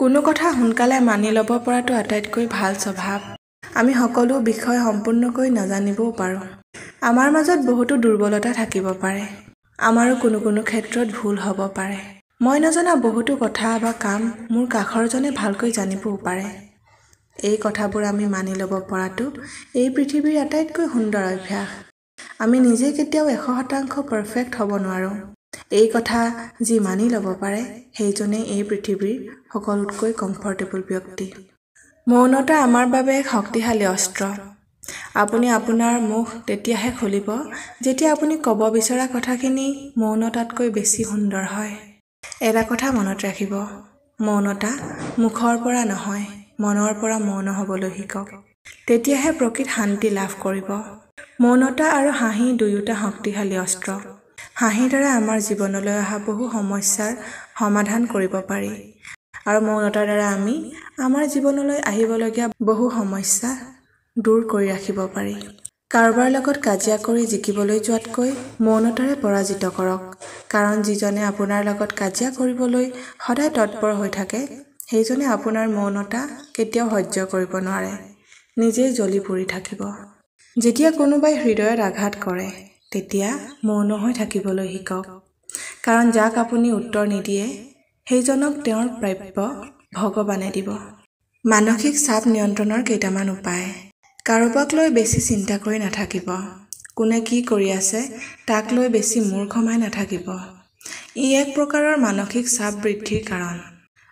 কোনো কথা সোনকালে মানি ল'ব পৰাটো আটাইতকৈ ভাল স্বভাৱ। আমি সকলো বিষয় সম্পূৰ্ণকৈ নাজানিবও পাৰোঁ। আমাৰ মাজত বহুতো দুৰ্বলতা থাকিব পাৰে। আমাৰো কোনো ক্ষেত্ৰত ভুল হ'ব পাৰে। মই নজনা বহুতো কথা বা কাম মোৰ কাষৰজনে ভালকৈ জানিবও পাৰে। এই কথাবোৰ আমি মানি ল'ব পৰাটো এই পৃথিৱীৰ আটাইতকৈ সুন্দৰ অভ্যাস। আমি নিজে কেতিয়াও 100% পাৰফেক্ট হ'ব নোৱাৰোঁ। এই কথা যি মানি ল'ব পাৰে সেইজনেই এই পৃথিৱীৰ সকলোতকৈ কমফৰ্টেবল ব্যক্তি। মৌনতা আমাৰ বাবে এক শক্তিশালী অস্ত্ৰ। আপুনি আপোনাৰ মুখ তেতিয়াহে খুলিব যেতিয়া আপুনি ক'ব বিচৰা কথাখিনি মৌনতাতকৈ বেছি সুন্দৰ হয়। এটা কথা মনত ৰাখিব, মৌনতা মুখৰ পৰা নহয়, মনৰ পৰা মৌন হ'বলৈ শিকক। তেতিয়াহে প্ৰকৃত শান্তি লাভ কৰিব। মৌনতা আৰু হাঁহি দুয়োটা শক্তিশালী অস্ত্ৰ। হাঁহিৰ দ্বাৰা আমাৰ জীৱনলৈ অহা বহু সমস্যাৰ সমাধান কৰিব পাৰি আৰু মৌনতাৰ দ্বাৰা আমি আমাৰ জীৱনলৈ আহিবলগীয়া বহু সমস্যা দূৰ কৰি ৰাখিব পাৰি। কাৰোবাৰ লগত কাজিয়া কৰি জিকিবলৈ যোৱাতকৈ মৌনতাৰে পৰাজিত কৰক। কাৰণ যিজনে আপোনাৰ লগত কাজিয়া কৰিবলৈ সদায় তৎপৰ হৈ থাকে সেইজনে আপোনাৰ মৌনতা কেতিয়াও সহ্য কৰিব নোৱাৰে, নিজেই জ্বলি পুৰি থাকিব। যেতিয়া কোনোবাই হৃদয়ত আঘাত কৰে তেতিয়া মৌন হৈ থাকিবলৈ শিকক। কাৰণ যাক আপুনি উত্তৰ নিদিয়ে সেইজনক তেওঁৰ প্ৰাপ্য ভগৱানে দিব। মানসিক চাপ নিয়ন্ত্ৰণৰ কেইটামান উপায়। কাৰোবাক লৈ বেছি চিন্তা কৰি নাথাকিব। কোনে কি কৰি আছে তাক লৈ বেছি মূৰ ঘমাই নাথাকিব। ই এক প্ৰকাৰৰ মানসিক চাপ বৃদ্ধিৰ কাৰণ।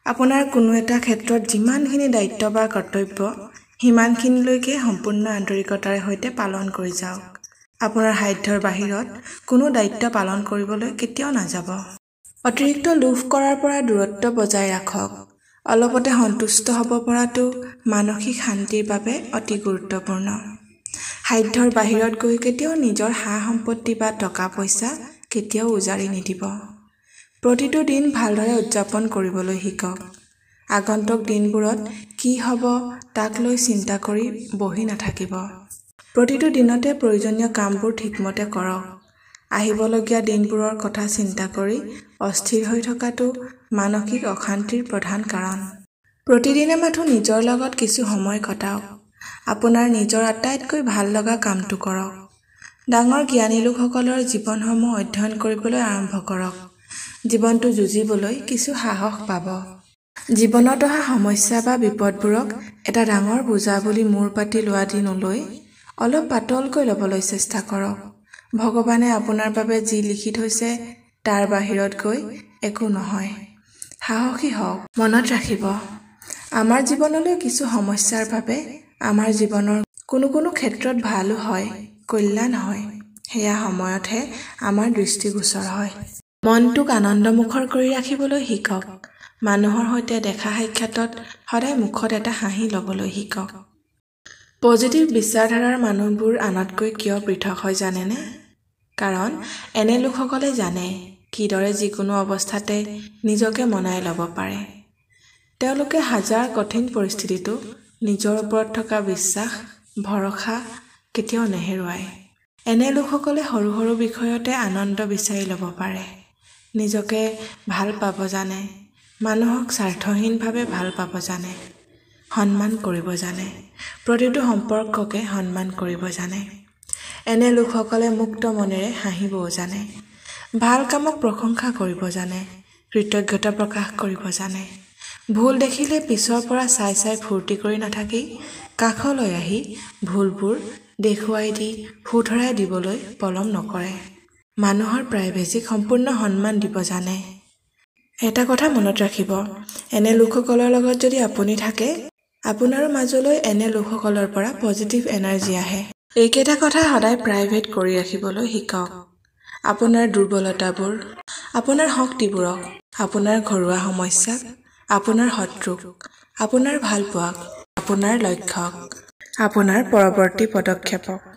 আপোনাৰ কোনো এটা ক্ষেত্ৰত যিমানখিনি দায়িত্ব বা কৰ্তব্য সিমানখিনিলৈকে সম্পূৰ্ণ আন্তৰিকতাৰ সৈতে পালন কৰি যাওক। আপোনাৰ সাধ্যৰ বাহিৰত কোনো দায়িত্ব পালন কৰিবলৈ কেতিয়াও নাযাব। অতিৰিক্ত লোভ কৰাৰ পৰা দূৰত্ব বজাই ৰাখক। অলপতে সন্তুষ্ট হ'ব পৰাটো মানসিক শান্তিৰ বাবে অতি গুৰুত্বপূৰ্ণ। সাধ্যৰ বাহিৰত গৈ কেতিয়াও নিজৰ সা-সম্পত্তি বা টকা পইচা কেতিয়াও উজাৰি নিদিব। প্ৰতিটো দিন ভালদৰে উদযাপন কৰিবলৈ শিকক। আগন্তুক দিনবোৰত কি হ'ব তাক লৈ চিন্তা কৰি বহি নাথাকিব। প্ৰতিটো দিনতে প্ৰয়োজনীয় কামবোৰ ঠিকমতে কৰক। আহিবলগীয়া দিনবোৰৰ কথা চিন্তা কৰি অস্থিৰ হৈ থকাটো মানসিক অশান্তিৰ প্ৰধান কাৰণ। প্ৰতিদিনে মাথো নিজৰ লগত কিছু সময় কটাওক। আপোনাৰ নিজৰ আটাইতকৈ ভাল লগা কামটো কৰক। ডাঙৰ জ্ঞানী লোকসকলৰ জীৱনসমূহ অধ্যয়ন কৰিবলৈ আৰম্ভ কৰক। জীৱনটো যুঁজিবলৈ কিছু সাহস পাব। জীৱনত অহা সমস্যা বা বিপদবোৰক এটা ডাঙৰ বোজা বুলি মূৰ পাতি লোৱা দি নলৈ অলপ পাতলকৈ ল'বলৈ চেষ্টা কৰক। ভগৱানে আপোনাৰ বাবে যি লিখি থৈছে তাৰ বাহিৰত গৈ একো নহয়। সাহসী হওক। মনত ৰাখিব, আমাৰ জীৱনলৈ কিছু সমস্যাৰ বাবে আমাৰ জীৱনৰ কোনো ক্ষেত্ৰত ভালো হয়, কল্যাণ হয়। সেয়া সময়তহে আমাৰ দৃষ্টিগোচৰ হয়। মনটোক আনন্দমুখৰ কৰি ৰাখিবলৈ শিকক। মানুহৰ সৈতে দেখা সাক্ষাতত সদায় মুখত এটা হাঁহি ল'বলৈ শিকক। পজিটিভ বিচাৰধাৰাৰ মানুহবোৰ আনতকৈ কিয় পৃথক হয় জানেনে? কাৰণ এনে লোকসকলে জানে কিদৰে যিকোনো অৱস্থাতে নিজকে মনাই ল'ব পাৰে। তেওঁলোকে হাজাৰ কঠিন পৰিস্থিতিতো নিজৰ ওপৰত থকা বিশ্বাস, ভৰসা কেতিয়াও নেহেৰুৱায়। এনে লোকসকলে সৰু সৰু বিষয়তে আনন্দ বিচাৰি ল'ব পাৰে। নিজকে ভাল পাব জানে, মানুহক স্বাৰ্থহীনভাৱে ভাল পাব জানে, সন্মান কৰিব জানে, প্ৰতিটো সম্পৰ্ককে সন্মান কৰিব জানে। এনে লোকসকলে মুক্ত মনেৰে হাঁহিবও জানে, ভাল কামক প্ৰশংসা কৰিব জানে, কৃতজ্ঞতা প্ৰকাশ কৰিব জানে। ভুল দেখিলে পিছৰ পৰা চাই ফূৰ্তি কৰি নাথাকি কাষলৈ আহি ভুলবোৰ দেখুৱাই দি শুধৰাই দিবলৈ পলম নকৰে। মানুহৰ প্ৰাইভেচিক সম্পূৰ্ণ সন্মান দিব জানে। এটা কথা মনত ৰাখিব, এনে লোকসকলৰ লগত যদি আপুনি থাকে আপোনাৰো মাজলৈ এনে লোকসকলৰ পৰা পজিটিভ এনাৰ্জি আহে। এইকেইটা কথা সদায় প্ৰাইভেট কৰি ৰাখিবলৈ শিকক। আপোনাৰ দুৰ্বলতাবোৰ, আপোনাৰ শক্তিবোৰক, আপোনাৰ ঘৰুৱা সমস্যাক, আপোনাৰ শত্ৰুক, আপোনাৰ ভালপোৱাক, আপোনাৰ লক্ষ্যক, আপোনাৰ পৰৱৰ্তী পদক্ষেপক